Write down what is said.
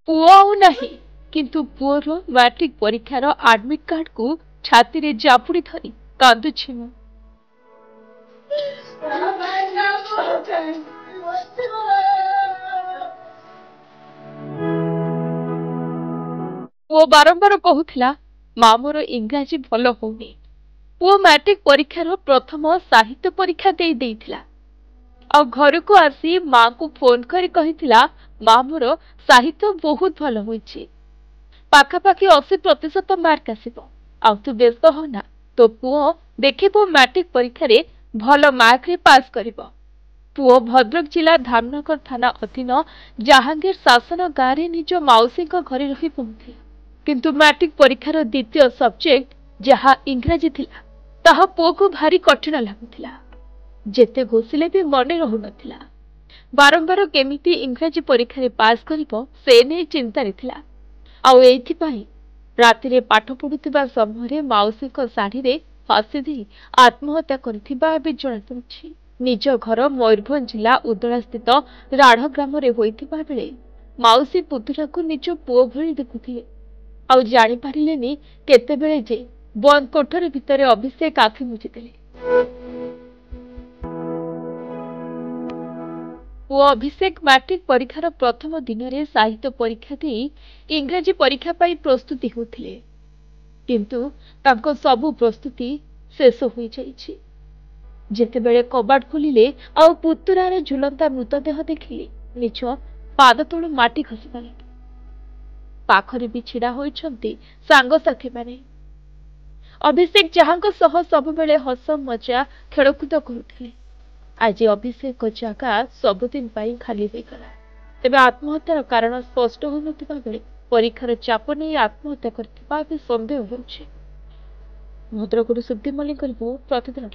पुओ आउ नाही किंतु पुओर मैट्रिक परीक्षार आडमिट कार्ड को छाती रे जापुड़ी धरी कांदुछि मु। पुओ बारंबार कहूथिला मां मोर इंग्राजी भल होउनी। पुओ मैट्रिक परीक्षार प्रथम साहित्य परीक्षा देई देइथिला। आ घर को आसी मां को फोन करी कहिथिला मां मोर साहित्य बहुत भल होइछि। पाखापाखि 80% मार्क आसिबो। आ तू व्यस्त होना तो पुओ देखिबो मैट्रिक परीक्षा रे भल मार्क रे पास करिबो। पुओ भद्रक जिला धामनगर थाना अधीन जहांगीर शासन गाँव रे निज माउसी घरे रही पहुंथिला। किंतु मैट्रिक परीक्षार द्वितीय सब्जेक्ट जहा इंग्राजी थिला ताहा पुओ को भारी कठिन लागुथिला। जेते घोषिले भी मने रहु नथिला। बारंबार केमिति इंग्राजी परीक्षा रे पास करिबो से नै चिंता रे थिला। आउ एथिपाई राति रे पाठ पढुथिबा समय माउसी को साड़ी रे फांसी दे आत्महत्या करथिबा एबे जणा पड़िछि। निज घर मयूरभंज जिला उदला स्थित राढ़ ग्राम रे होइथिबा बेले माउसी पुतुरा को निज पुओ भଳି देखुथिले। आउ जानि पारिलेनी केतेबेले जे बंद कोठरी भितरे अभिषेक आखि मुचिदेले। पुओ अभिषेक मैट्रिक परीक्षार प्रथम दिन रे साहित्य परीक्षा दे इंग्राजी परीक्षा पाई प्रस्तुति होथिले। किंतु तांको सबु प्रस्तुति शेष होई जाइछि। जेतेबेले कबाड़ खोलिले आउ पुतुरार झुलंता मृतदेह देखिले निज पाद तळु माटी खसिगले। पाखरे भी छिड़ा होइछंती सांगसाथी माने। अभिषेक जहांको सह सबुबेले हस मजा खेलकूद करुथिले। आज अभिषेक जगह सबुदिन पाई खाली हो गला। तेबे आत्महत्यार कारण स्पष्ट हो नथिबा बेले परीक्षार चाप नहीं आत्महत्या करथिबा भी संदेह होउछि। भद्रकରୁ ସୁବ୍ଧି ମଲ୍ଲିକଙ୍କ ରିପୋର୍ଟ ପ୍ରତିଦିନ।